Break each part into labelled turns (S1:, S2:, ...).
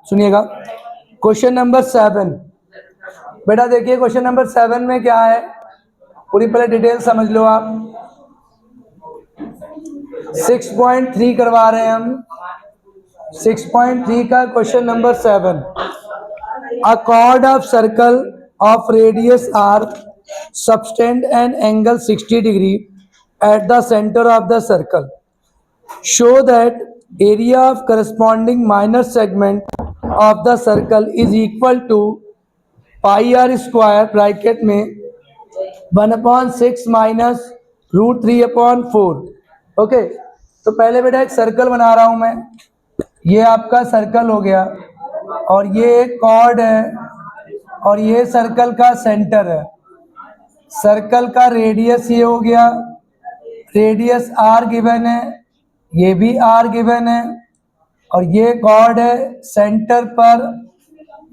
S1: सुनिएगा। Question number 7 बेटा देखिए, क्वेश्चन नंबर 7 में क्या है, पूरी पहले डिटेल समझ लो आप। 6.3 करवा रहे हैं हम, 6.3 का question number 7। A chord of circle of radius r subtend an angle 60 degree at the center of the circle. Show that area of corresponding minor segment of the circle is equal to pi r square bracket में 1/6 minus √3/4। Okay, तो पहले बेटा एक circle बना रहा हूं मैं, ये आपका सर्कल हो गया और ये एक कॉर्ड है और ये सर्कल का सेंटर है। सर्कल का रेडियस ये हो गया, रेडियस आर गिवन है, ये भी आर गिवन है और ये कॉर्ड है, सेंटर पर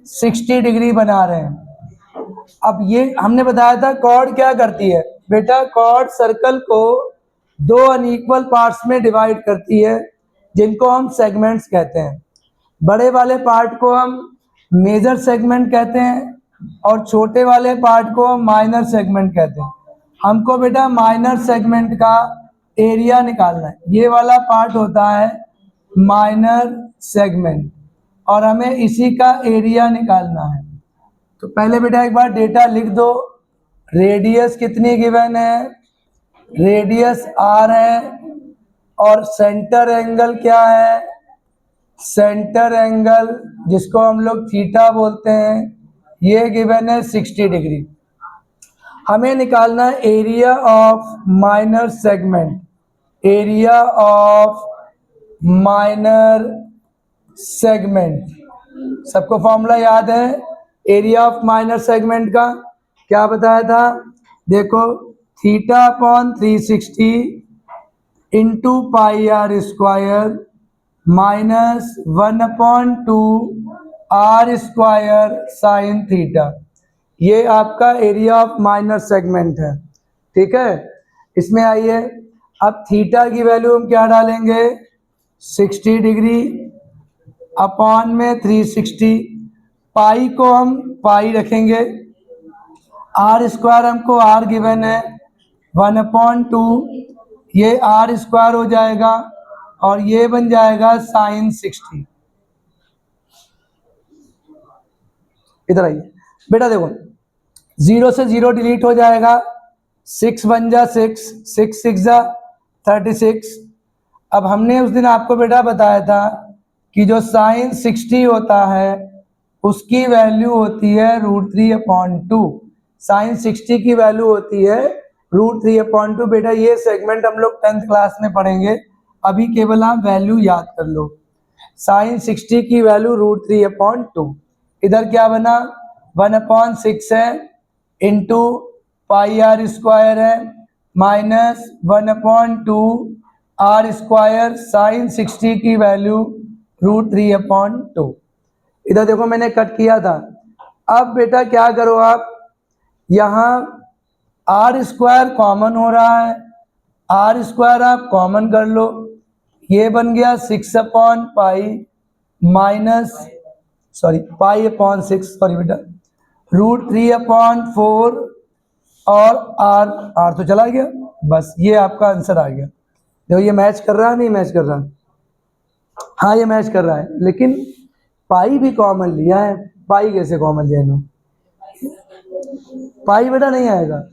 S1: 60 डिग्री बना रहे हैं। अब ये हमने बताया था कॉर्ड क्या करती है बेटा, कॉर्ड सर्कल को दो अनइक्वल पार्ट्स में डिवाइड करती है जिनको हम सेगमेंट्स कहते हैं। बड़े वाले पार्ट को हम मेजर सेगमेंट कहते हैं और छोटे वाले पार्ट को हम माइनर सेगमेंट कहते हैं। हमको बेटा माइनर सेगमेंट का एरिया निकालना है, ये वाला पार्ट होता है माइनर सेगमेंट और हमें इसी का एरिया निकालना है। तो पहले बेटा एक बार डेटा लिख दो, रेडियस कितनी गिवन है, रेडियस आर है और सेंटर एंगल क्या है, सेंटर एंगल जिसको हम लोग थीटा बोलते हैं, ये गिवन है 60 डिग्री। हमें निकालना है area of minor segment, area of minor segment. सबको फॉर्मूला याद है एरिया ऑफ माइनर सेगमेंट का, क्या बताया था, देखो theta upon 360 into pi r square minus 1/2 r square sine theta, ये आपका एरिया ऑफ माइनर सेगमेंट है। ठीक है, इसमें आइए अब थीटा की वैल्यू हम क्या डालेंगे, 60 डिग्री अपॉन में 360, पाई को हम पाई रखेंगे, आर स्क्वायर हमको आर गिवन है 1/2, ये आर स्क्वायर हो जाएगा और ये बन जाएगा साइन 60। इधर आइए बेटा, देखो 0 से 0 डिलीट हो जाएगा, 6 बन जा 6, 6 6 जा 36। अब हमने उस दिन आपको बेटा बताया था कि जो साइन 60 होता है उसकी वैल्यू होती है √3/2, साइन 60 की वैल्यू होती है √3/2। बेटा ये सेगमेंट हम लोग 10th क्लास में पढ़ेंगे, अभी केवल आप वैल्यू याद कर लो। साइन 60 की वैल्यू √3/2, इधर क्या बना 1/6 है इंटू पाई आर स्क्वायर है माइनस 1/2 आर स्क्वायर साइन 60 की वैल्यू √3/2। इधर देखो मैंने कट किया था। अब बेटा क्या करो आप, यहाँ आर स्क्वायर कॉमन हो रहा है, आर स्क्वायर आप कॉमन कर लो, ये बन गया 6/पाई माइनस पाई/6 सॉरी बेटा √3/4 और आर तो चला गया, बस ये आपका आंसर आ गया। देखो ये मैच कर रहा है, नहीं मैच कर रहा, हाँ ये मैच कर रहा है, लेकिन पाई भी कॉमन लिया है, पाई कैसे कॉमन लिया इन्होंने, पाई बेटा नहीं आएगा,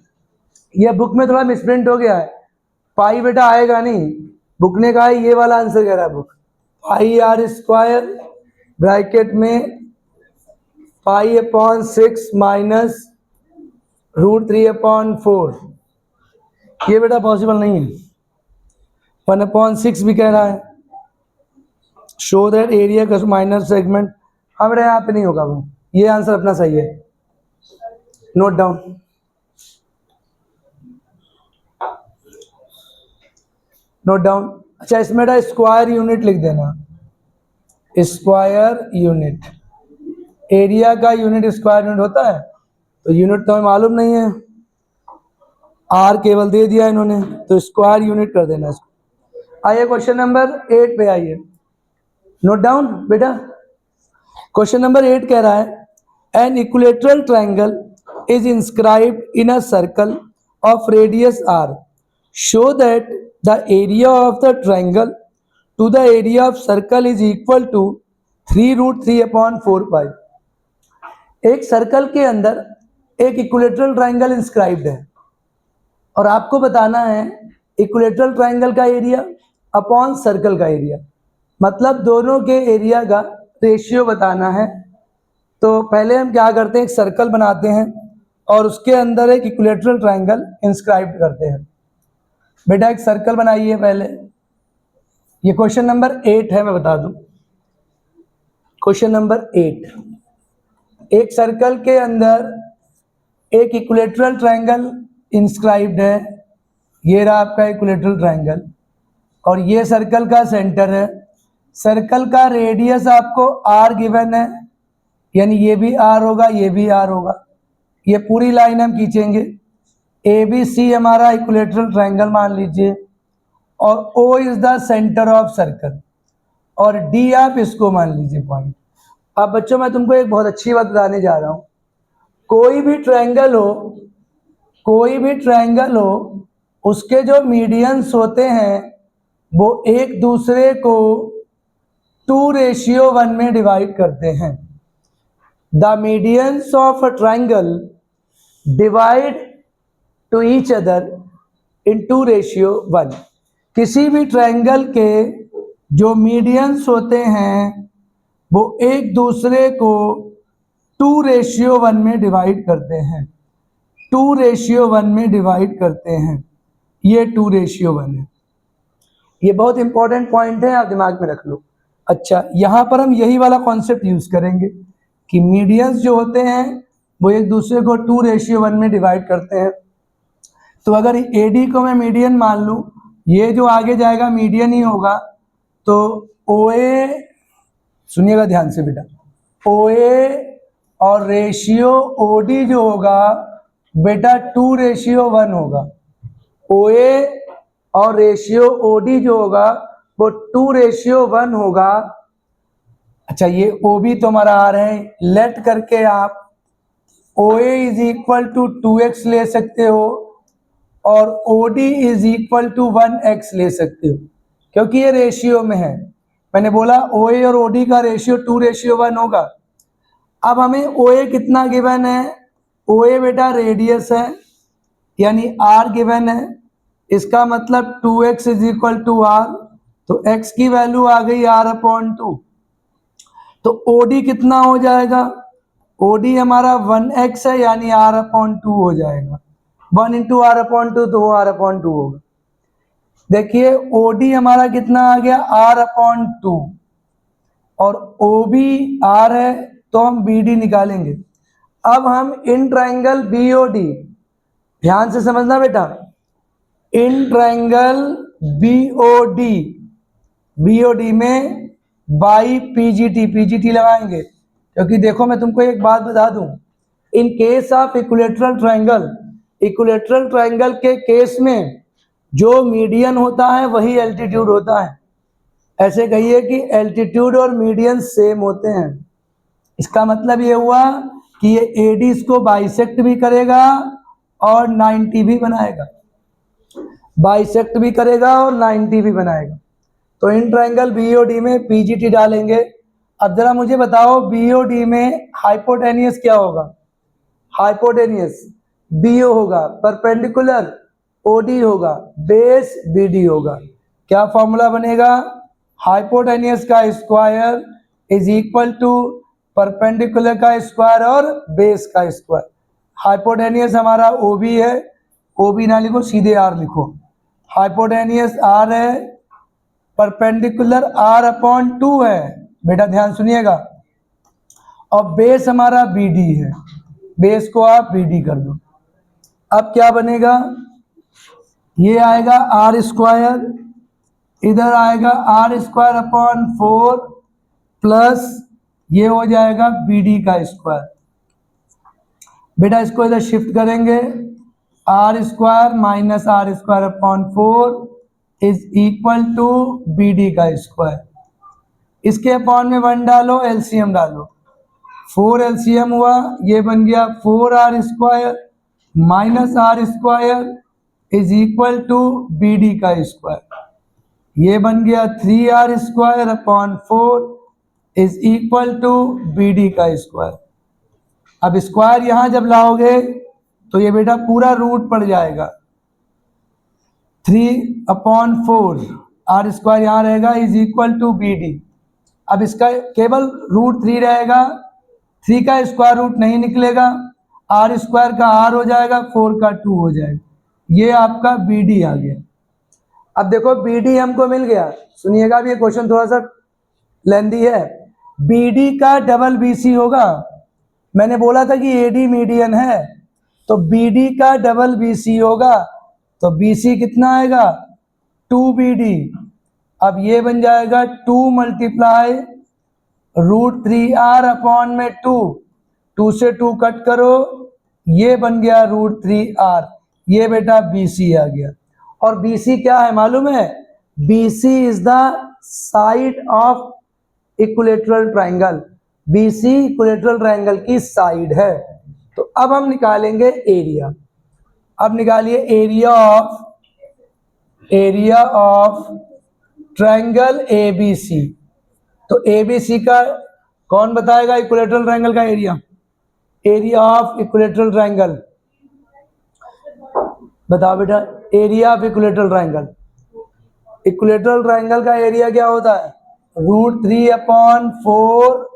S1: ये बुक में थोड़ा मिसप्रिंट हो गया है, पाई बेटा आएगा नहीं, बुक ने कहा है ये वाला आंसर कह रहा है book, pi r square bracket में पाई/6 माइनस √3/4, ये बेटा पॉसिबल नहीं है। 1/6 भी कह रहा है, शो दैट एरिया का माइनर सेगमेंट, हमारे यहाँ पे नहीं होगा वो, ये आंसर अपना सही है, नोट डाउन। Note down. अच्छा इसमें बेटा स्क्वायर यूनिट लिख देना, स्क्वायर यूनिट, एरिया का यूनिट स्क्वायर यूनिट होता है, तो यूनिट तो हमें मालूम नहीं है, आर केवल दे दिया इन्होंने, तो स्क्वायर यूनिट कर देना इसको। आइए क्वेश्चन नंबर 8 पे आइए, नोट डाउन बेटा। क्वेश्चन नंबर 8 कह रहा है an equilateral triangle is inscribed in a circle of radius r, show that the area of the triangle to the area of circle is equal to 3√3/4 pi. एक circle के अंदर एक equilateral triangle inscribed है और आपको बताना है equilateral triangle का एरिया अपॉन सर्कल का एरिया, मतलब दोनों के एरिया का रेशियो बताना है। तो पहले हम क्या करते हैं, एक सर्कल बनाते हैं और उसके अंदर एक इक्विलेटरल ट्रायंगल इंस्क्राइब करते हैं। बेटा एक सर्कल बनाइए पहले, ये क्वेश्चन नंबर 8 है, मैं बता दूं। क्वेश्चन नंबर 8, एक सर्कल के अंदर एक इक्विलेटरल ट्रायंगल इंस्क्राइब्ड है, ये रहा आपका इक्विलेटरल ट्रायंगल और ये सर्कल का सेंटर है। सर्कल का रेडियस आपको r गिवन है, यानी ये भी r होगा, ये भी r होगा। ये पूरी लाइन हम खींचेंगे, ABC हमारा इक्विलेटरल ट्रायंगल मान लीजिए और O is the centre of circle और D आप इसको मान लीजिए पॉइंट। अब बच्चों मैं तुमको एक बहुत अच्छी बात बताने जा रहा हूँ, कोई भी ट्रायंगल हो उसके जो मीडियंस होते हैं वो एक दूसरे को 2:1 में डिवाइड करते हैं। The medians of a triangle divide two each other in 2:1। किसी भी ट्रायंगल के जो मीडियंस होते हैं वो एक दूसरे को 2:1 में डिवाइड करते हैं, 2:1 में डिवाइड करते हैं। ये 2:1 है, ये बहुत इंपॉर्टेंट पॉइंट है, आप दिमाग में रख लो। अच्छा, यहाँ पर हम यही वाला कॉन्सेप्ट यूज करेंगे कि मीडियंस जो होते हैं वो एक दूसरे को 2:1 में डिवाइड करते हैं। तो अगर AD को मैं मीडियन मान लूँ, ये जो आगे जाएगा मीडियन ही होगा, तो OA, सुनिएगा ध्यान से बेटा, OA और रेशियो OD जो होगा बेटा 2:1 होगा। OA और रेशियो OD जो होगा वो 2:1 होगा। अच्छा, ये OB तो हमारा आ रहे हैं, लेट करके आप OA is equal to 2x ले सकते हो और OD is equal to 1x ले सकते हो, क्योंकि ये रेशियो में है। मैंने बोला OA और OD का रेशियो 2:1 होगा। अब हमें OA कितना गिवन है, OA बेटा रेडियस है, यानी r गिवन है, इसका मतलब 2x is equal to r, तो x की वैल्यू आ गई r/2। तो OD कितना हो जाएगा, OD हमारा 1x है, यानी r/2 हो जाएगा। 1 इंटू r/2 तो वो r/2 होगा। देखिए OD हमारा कितना आ गया, r/2 और OB r है, तो हम BD निकालेंगे। अब हम इन ट्रायंगल BOD, ध्यान से समझना बेटा, इन ट्रायंगल BOD में बाई PGT लगाएंगे, क्योंकि देखो मैं तुमको एक बात बता दूं, इन केस ऑफ इक्विलेटरल ट्रायंगल के केस में जो मीडियन होता है वही एल्टीट्यूड होता है। ऐसे कहिए कि एल्टीट्यूड और मीडियन सेम होते हैं। इसका मतलब ये हुआ कि ये AD को बाइसेक्ट भी करेगा और 90 भी बनाएगा, बाइसेक्ट भी करेगा और 90 भी बनाएगा। तो इन ट्रायंगल BOD में PGT डालेंगे। अब जरा मुझे बताओ BOD में हाइपोटेनियस क्या होगा, हाइपोटेनियस BO होगा, परपेंडिकुलर OD होगा, बेस BD होगा। क्या फॉर्मूला बनेगा, हाइपोटेनियस का square is equal to perpendicular का स्क्वायर और बेस का स्क्वायर। हाइपोटेनियस हमारा OB है, OB ना लिखो, सीधे R लिखो। हाइपोटेनियस R है, परपेंडिकुलर r/2 है, बेटा ध्यान सुनिएगा, और बेस हमारा BD है, बेस को आप BD कर दो। अब क्या बनेगा, ये आएगा r², इधर आएगा r²/4 प्लस ये हो जाएगा BD का स्क्वायर। बेटा इसको इधर शिफ्ट करेंगे, r² minus r²/4 is equal to BD का स्क्वायर। इसके अपॉन में 1 डालो, LCM डालो, 4 एलसीएम हुआ, ये बन गया 4r² minus r² is equal to BD का स्क्वायर। ये बन गया 3r² upon 4 is equal to BD का स्क्वायर। अब स्क्वायर यहां जब लाओगे तो ये बेटा पूरा रूट पड़ जाएगा, 3/4 r² यहाँ रहेगा इज इक्वल टू BD। अब इसका केवल √3 रहेगा, 3 का स्क्वायर रूट नहीं निकलेगा, r² का r हो जाएगा, 4 का 2 हो जाएगा। ये आपका BD आ गया। अब देखो BD हमको मिल गया, सुनिएगा, अब ये क्वेश्चन थोड़ा सा लेंदी है। BD का डबल BC होगा, मैंने बोला था कि AD मीडियन है, तो BD का डबल BC होगा, तो BC कितना आएगा 2BD। अब ये बन जाएगा 2 मल्टीप्लाई √3r अपॉन में 2 से 2 कट करो, ये बन गया √3r। ये बेटा BC आ गया। और BC क्या है मालूम है? BC is the side of equilateral triangle. BC equilateral triangle की साइड है। तो अब हम निकालेंगे एरिया। अब निकालिए एरिया ऑफ ट्राइंगल ABC। तो ABC का कौन बताएगा इक्विलेटरल ट्राइंगल का area? Area of equilateral triangle बताओ बेटा, area of equilateral triangle. Equilateral triangle का एरिया क्या होता है? √3/4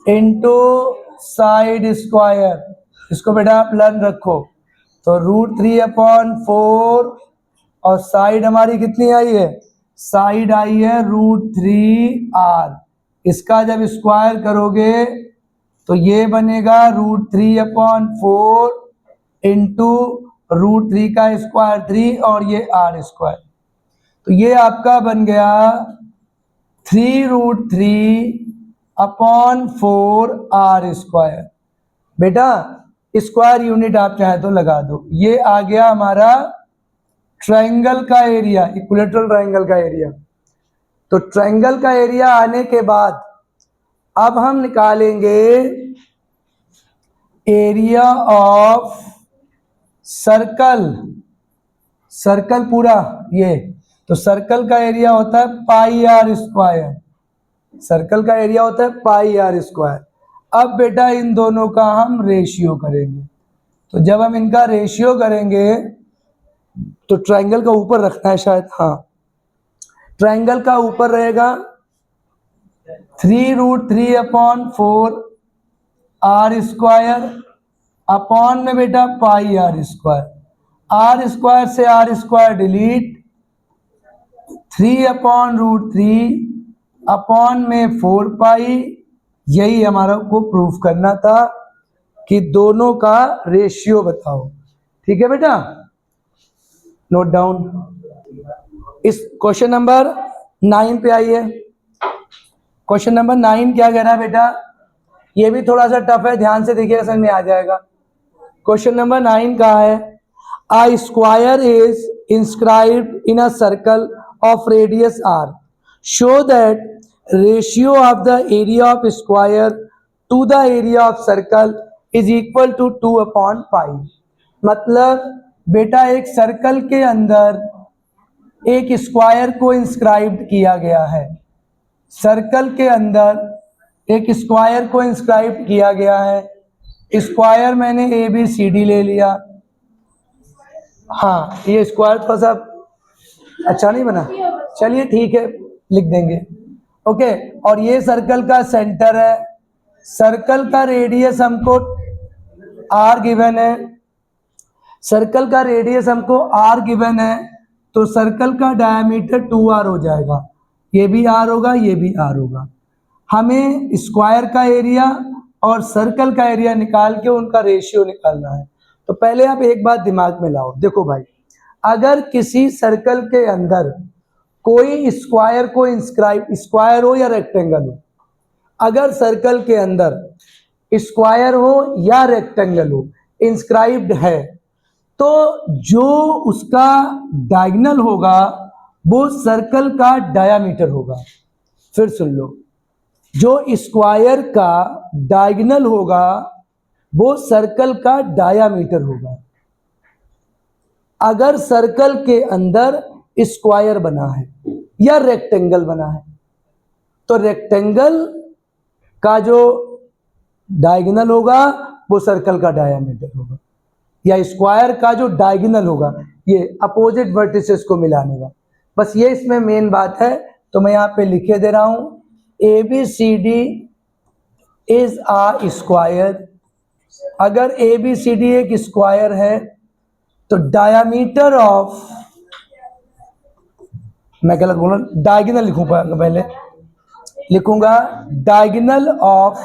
S1: इंटू साइड स्क्वायर। इसको बेटा आप लर्न रखो। तो √3/4 और साइड हमारी कितनी आई है? साइड आई है √3r। इसका जब स्क्वायर करोगे तो ये बनेगा √3/4 इंटू √3 का स्क्वायर 3 और ये r²। तो ये आपका बन गया 3√3/4r²। बेटा स्क्वायर यूनिट आप चाहे तो लगा दो। ये आ गया हमारा ट्रायंगल का एरिया, इक्विलेटरल ट्रायंगल का एरिया। तो ट्रायंगल का एरिया आने के बाद अब हम निकालेंगे एरिया ऑफ सर्कल। सर्कल पूरा ये, तो सर्कल का एरिया होता है πr²। सर्कल का एरिया होता है πr²। अब बेटा इन दोनों का हम रेशियो करेंगे। तो जब हम इनका रेशियो करेंगे तो ट्रायंगल का ऊपर रखना है शायद, हाँ, ट्रायंगल का ऊपर रहेगा 3√3/4 r² अपॉन में बेटा πr²। r² से r² डिलीट, 3/√3 अपॉन में 4π। यही हमारा को प्रूफ करना था कि दोनों का रेशियो बताओ। ठीक है बेटा, नोट डाउन। इस क्वेश्चन नंबर 9 पे आइए। क्वेश्चन नंबर 9 क्या कह रहा है बेटा? ये भी थोड़ा सा टफ है, ध्यान से देखिएगा, समझ में आ जाएगा। क्वेश्चन नंबर 9 का है, a square is inscribed in a circle of radius r. Show that ratio of the area of square to the area of circle is equal to 2/π। मतलब बेटा एक सर्कल के अंदर एक स्क्वायर को इंस्क्राइब किया गया है। सर्कल के अंदर एक स्क्वायर को इंस्क्राइब किया गया है। स्क्वायर मैंने ABCD ले लिया। हाँ, ये स्क्वायर थोड़ा सा अच्छा नहीं बना, चलिए ठीक है, लिख देंगे। ओके, और ये सर्कल का सेंटर है। सर्कल का रेडियस हमको r गिवन है। सर्कल का रेडियस हमको r गिवन है, तो सर्कल का डायमीटर 2r हो जाएगा। ये भी r होगा, ये भी r होगा। हमें स्क्वायर का एरिया और सर्कल का एरिया निकाल के उनका रेशियो निकालना है। तो पहले आप एक बात दिमाग में लाओ, देखो भाई, अगर किसी सर्कल के अंदर कोई स्क्वायर को इंस्क्राइब, स्क्वायर हो या रेक्टेंगल हो, अगर सर्कल के अंदर स्क्वायर हो या रेक्टेंगल हो इंस्क्राइब्ड है, तो जो उसका डायगोनल होगा वो सर्कल का डायामीटर होगा। फिर सुन लो, जो स्क्वायर का डायगोनल होगा वो सर्कल का डायामीटर होगा। अगर सर्कल के अंदर स्क्वायर बना है या रेक्टेंगल बना है तो रेक्टेंगल का जो डायगोनल होगा वो सर्कल का डायामीटर होगा, या स्क्वायर का जो डायगोनल होगा ये अपोजिट वर्टिसेस को मिलाने का। बस ये इसमें मेन बात है। तो मैं यहाँ पे लिखे दे रहा हूँ ABCD इज आ स्क्वायर। अगर ABCD एक स्क्वायर है तो डायामीटर ऑफ, मैं गलत बोल रहा, डायगोनल लिखूंगा, पहले लिखूंगा डायगोनल ऑफ,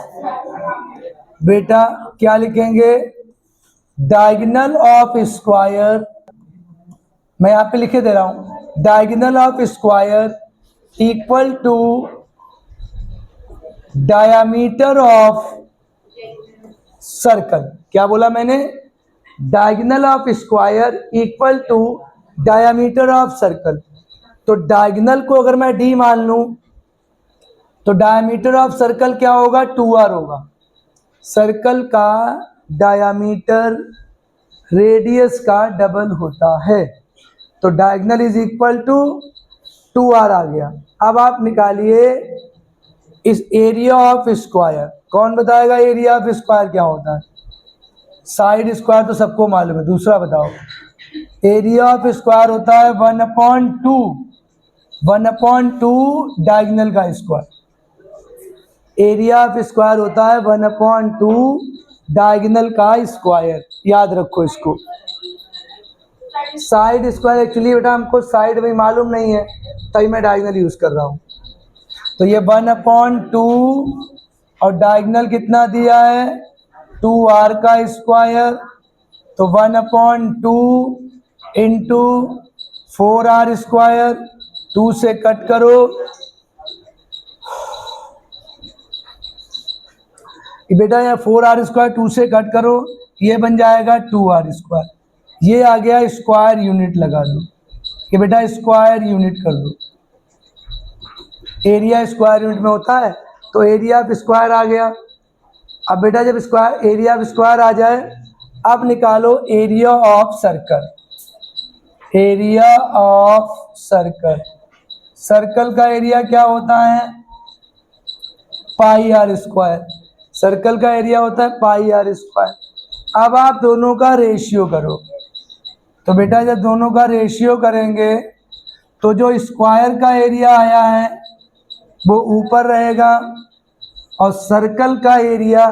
S1: बेटा क्या लिखेंगे, डायगोनल ऑफ स्क्वायर, मैं यहाँ पे लिखे दे रहा हूं diagonal of square equal to diameter of circle. क्या बोला मैंने, diagonal of square equal to diameter of circle. तो डायगोनल को अगर मैं d मान लूं तो डायामीटर ऑफ सर्कल क्या होगा, 2r होगा। सर्कल का डायामीटर रेडियस का डबल होता है, तो diagonal is equal to 2r आ गया। अब आप निकालिए इस एरिया ऑफ स्क्वायर। कौन बताएगा एरिया ऑफ स्क्वायर क्या होता है, साइड स्क्वायर तो सबको मालूम है, दूसरा बताओ। एरिया ऑफ स्क्वायर होता है 1/2 डायगोनल का स्क्वायर। एरिया ऑफ स्क्वायर होता है 1/2 डायगोनल का स्क्वायर, याद रखो इसको। साइड स्क्वायर एक्चुअली बेटा हमको साइड में मालूम नहीं है तभी मैं डायगोनल यूज कर रहा हूँ। तो ये 1/2 और डायगोनल कितना दिया है 2r का स्क्वायर, तो 1/2 इंटू 4r स्क्वायर, 2 से कट करो, बेटा यहाँ 4r स्क्वायर 2 से कट करो, ये बन जाएगा 2r स्क्वायर। ये आ गया स्क्वायर यूनिट लगा दो, ये बेटा स्क्वायर यूनिट कर दो। एरिया स्क्वायर यूनिट में होता है तो एरिया ऑफ स्क्वायर आ गया। अब बेटा जब स्क्वायर एरिया ऑफ स्क्वायर आ जाए, अब निकालो area of circle. Area of circle, circle का एरिया क्या होता है पाई आर स्क्वायर। सर्कल का एरिया होता है पाई आर स्क्वायर। अब आप दोनों का रेशियो करो, तो बेटा जब दोनों का रेशियो करेंगे तो जो स्क्वायर का एरिया आया है वो ऊपर रहेगा और सर्कल का एरिया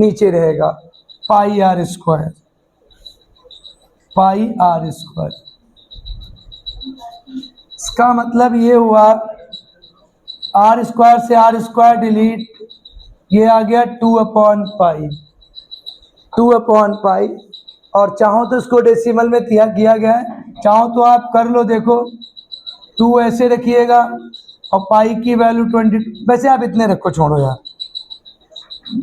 S1: नीचे रहेगा, pi r square, pi r square. इसका मतलब ये हुआ आर स्क्वायर से आर स्क्वायर डिलीट, ये आ गया 2/पाई, 2/पाई। और चाहो तो इसको डेसिमल में किया गया है, चाहो तो आप कर लो, देखो 2 ऐसे रखिएगा और पाई की वैल्यू 20। वैसे आप इतने रखो, छोड़ो यार,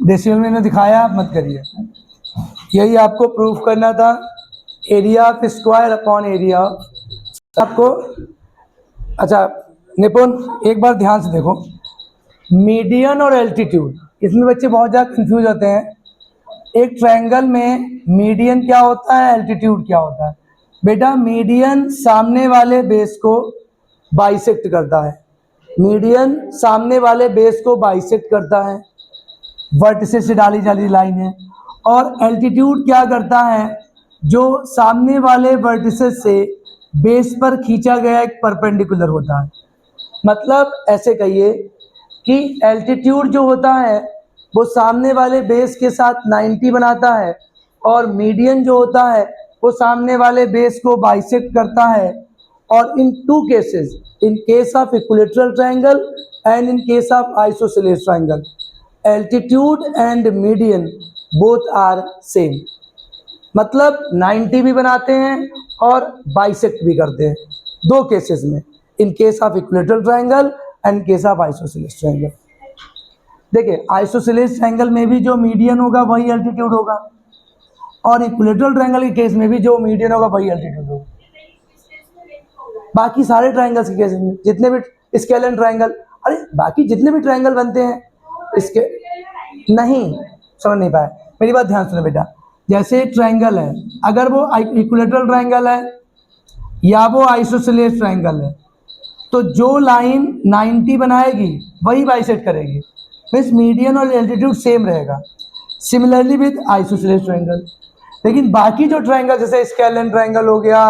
S1: डेसिमल में दिखाया आप मत करिए। यही आपको प्रूफ करना था, area of square upon area आपको। अच्छा निपुण एक बार ध्यान से देखो, मीडियन और एल्टीट्यूड, इसमें बच्चे बहुत ज़्यादा कंफ्यूज होते हैं। एक ट्रायंगल में मीडियन क्या होता है, एल्टीट्यूड क्या होता है। बेटा मीडियन सामने वाले बेस को बाइसेक्ट करता है, मीडियन सामने वाले बेस को बाइसेक्ट करता है, वर्टिसेस से डाली जाली लाइन है। और एल्टीट्यूड क्या करता है, जो सामने वाले वर्टिसेस से बेस पर खींचा गया एक परपेंडिकुलर होता है। मतलब ऐसे कहिए कि एल्टीट्यूड जो होता है वो सामने वाले बेस के साथ 90 बनाता है, और मीडियन जो होता है वो सामने वाले बेस को बाइसेक्ट करता है। और in two cases, in case of equilateral triangle and in case of isosceles triangle, altitude and median both are same. मतलब 90 भी बनाते हैं और बाइसेक्ट भी करते हैं, दो केसेस में, इन case of equilateral triangle and case of isosceles triangle. देखिए आइसोसेलेस ट्रायंगल में भी जो मीडियन होगा वही एल्टीट्यूड होगा, और इक्विलेटरल ट्रायंगल के केस में भी जो मीडियन होगा वही एल्टीट्यूड होगा। बाकी सारे ट्रायंगल्स के केस में जितने भी स्केल एंड ट्रायंगल, अरे बाकी जितने भी ट्रायंगल बनते हैं इसके नहीं समझ नहीं पाए, मेरी बात ध्यान सुनो बेटा। जैसे ट्रायंगल है, अगर वो इक्विलेटरल ट्रायंगल है या वो आइसोसेलेस ट्रायंगल है, तो जो लाइन 90 बनाएगी वही बाइसेक्ट करेगी, मीन्स मीडियन और एल्टीट्यूड सेम रहेगा। Similarly with isosceles triangle. लेकिन बाकी जो ट्रायंगल जैसे स्केलेन ट्रायंगल हो गया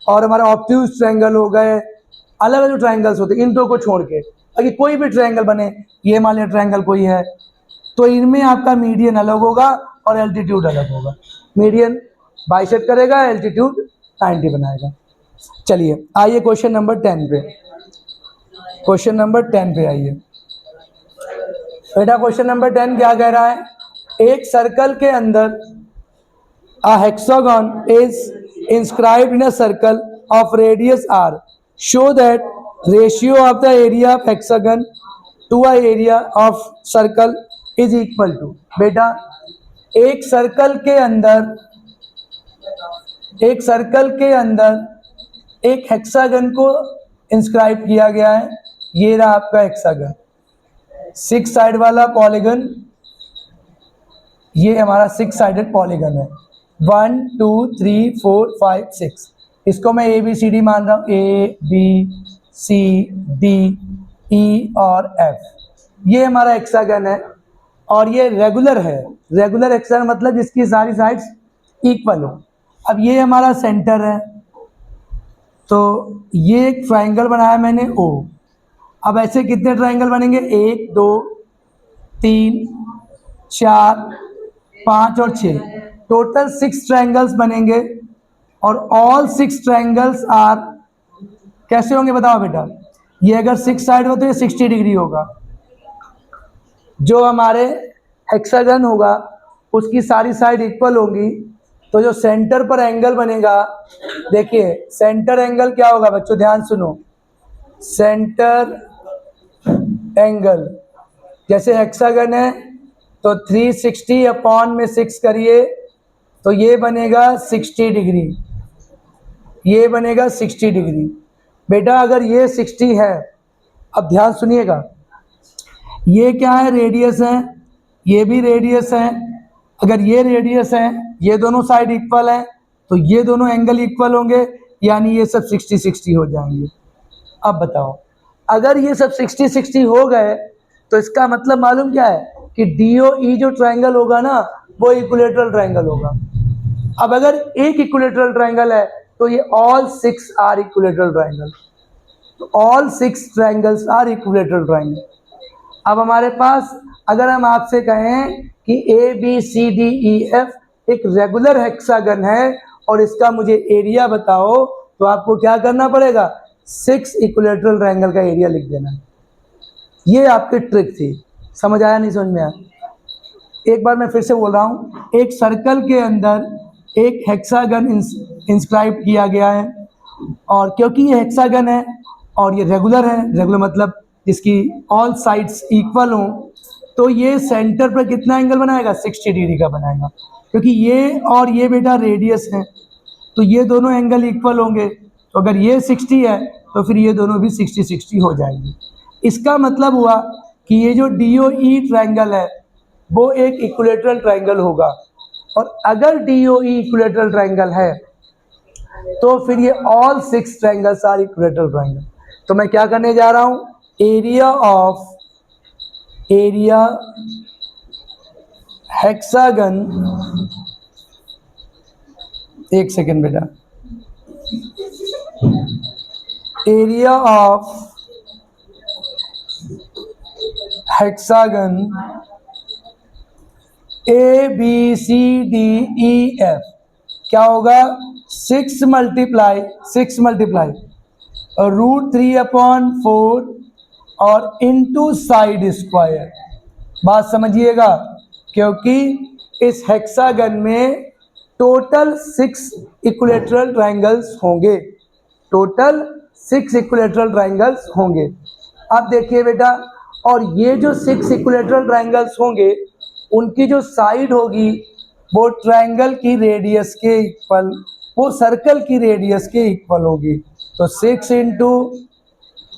S1: और हमारा ऑब्ट्यूज ट्रायंगल हो गए, अलग अलग ट्रायंगल्स होते हैं, इन दो को छोड़ के अगर कोई भी ट्रायंगल बने, ये मान लिया ट्रायंगल कोई है, तो इनमें आपका मीडियन अलग होगा और एल्टीट्यूड अलग होगा। मीडियन बाइसेक्ट करेगा, एल्टीट्यूड 90 बनाएगा। चलिए आइए क्वेश्चन नंबर 10 पे, क्वेश्चन नंबर 10 पे आइए बेटा। क्वेश्चन नंबर 10 क्या कह रहा है? एक सर्कल के अंदर a hexagon is inscribed in a circle of radius r. Show that ratio of the area of hexagon to a area of circle is equal to. बेटा एक सर्कल के अंदर एक हेक्सागन को इंस्क्राइब किया गया है। ये रहा आपका हेक्सागन, 6 साइड वाला पॉलीगन, ये हमारा 6 साइडेड पॉलीगन है। 1 2 3 4 5 6, इसको मैं ABCD मान रहा हूँ, ABCD E और F। ये हमारा हेक्सागन है और ये रेगुलर है। रेगुलर हेक्सागन मतलब जिसकी सारी साइड्स इक्वल हो। अब ये हमारा सेंटर है, तो ये एक ट्रायंगल बनाया मैंने O। अब ऐसे कितने ट्रायंगल बनेंगे? 1 2 3 4 5 और 6, टोटल 6 ट्रायंगल्स बनेंगे। और ऑल 6 ट्रायंगल्स आर कैसे होंगे बताओ बेटा? ये अगर 6 साइड हो तो ये 60 डिग्री होगा। जो हमारे हेक्सागन होगा उसकी सारी साइड इक्वल होंगी, तो जो सेंटर पर एंगल बनेगा, देखिए सेंटर एंगल क्या होगा बच्चों, ध्यान सुनो। सेंटर एंगल जैसे हेक्सागन है तो 360 अपॉन में 6 करिए तो ये बनेगा 60 डिग्री, ये बनेगा 60 डिग्री। बेटा अगर ये 60 है, अब ध्यान सुनिएगा, ये क्या है? रेडियस है, ये भी रेडियस है। अगर ये रेडियस है, ये दोनों साइड इक्वल है, तो ये दोनों एंगल इक्वल होंगे, यानी ये सब 60-60 हो जाएंगे। अब बताओ, अगर ये सब 60-60 हो गए तो इसका मतलब मालूम क्या है कि DOE जो ट्रायंगल होगा ना, वो इक्विलेटरल ट्रायंगल होगा। अब अगर एक इक्विलेटरल ट्रायंगल है तो ये ऑल 6 आर इक्विलेटरल ट्रायंगल, तो all 6 triangles are equilateral triangle. अब हमारे पास अगर हम आपसे कहें कि ABCDEF एक रेगुलर हेक्सागन है और इसका मुझे एरिया बताओ, तो आपको क्या करना पड़ेगा? 6 इक्विलेटरल ट्रायंगल का एरिया लिख देना। ये आपकी ट्रिक थी। समझ आया नहीं समझ में आया? एक बार मैं फिर से बोल रहा हूँ, एक सर्कल के अंदर एक हेक्सागन इंस्क्राइब किया गया है, और क्योंकि ये हेक्सागन है और ये रेगुलर है, रेगुलर मतलब जिसकी ऑल साइड्स इक्वल हों, तो ये सेंटर पर कितना एंगल बनाएगा? 60 डिग्री का बनाएगा। क्योंकि ये और ये बेटा रेडियस है, तो ये दोनों एंगल इक्वल होंगे, तो अगर ये 60 है तो फिर ये दोनों भी 60-60 हो जाएंगे। इसका मतलब हुआ कि ये जो DOE ट्रायंगल है वो एक इक्विलेटरल ट्रायंगल होगा, और अगर DOE इक्विलेटरल ट्रायंगल है तो फिर ये all 6 triangles are equilateral triangle. तो मैं क्या करने जा रहा हूँ? एरिया हेक्सागन, एक सेकेंड बेटा, एरिया ऑफ हेक्सागन ABCDEF क्या होगा? 6 मल्टीप्लाई √3/4 और इंटू साइड स्क्वायर। बात समझिएगा, क्योंकि इस हेक्सागन में टोटल 6 इक्विलेटरल ट्रायंगल्स होंगे, टोटल 6 इक्विलेटरल ट्रायंगल्स होंगे। अब देखिए बेटा, और ये जो 6 इक्विलेटरल ट्रायंगल्स होंगे उनकी जो साइड होगी वो ट्रायंगल की रेडियस के इक्वल, वो सर्कल की रेडियस के इक्वल होगी। तो 6 ×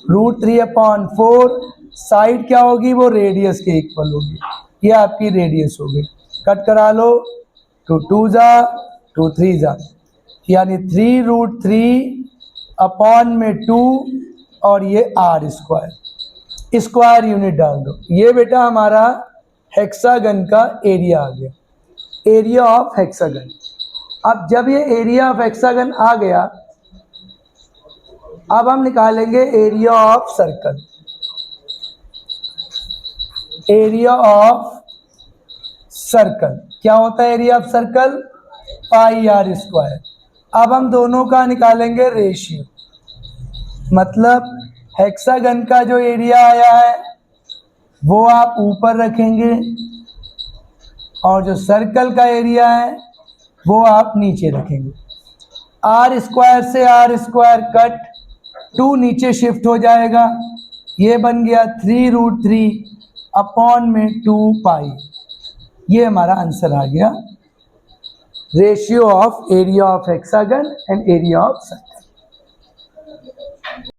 S1: √3/4 साइड क्या होगी, वो रेडियस के इक्वल होगी। ये आपकी रेडियस हो गई। कट करा लो, 2 2 जा 2 3 जा, यानी 3√3 अपॉन में 2 और ये r स्क्वायर, स्क्वायर यूनिट डाल दो। ये बेटा हमारा हेक्सागन का एरिया आ गया, एरिया ऑफ हेक्सागन। अब जब ये एरिया ऑफ हेक्सागन आ गया, अब हम निकालेंगे area of circle. Area of circle क्या होता है? Area of circle pi r square. अब हम दोनों का निकालेंगे रेशियो, मतलब हेक्सागन का जो एरिया आया है वो आप ऊपर रखेंगे और जो सर्कल का एरिया है वो आप नीचे रखेंगे। आर स्क्वायर से आर स्क्वायर कट, 2 नीचे शिफ्ट हो जाएगा, ये बन गया 3√3 अपॉन में 2 पाई। ये हमारा आंसर आ गया, ratio of area of hexagon and area of circle.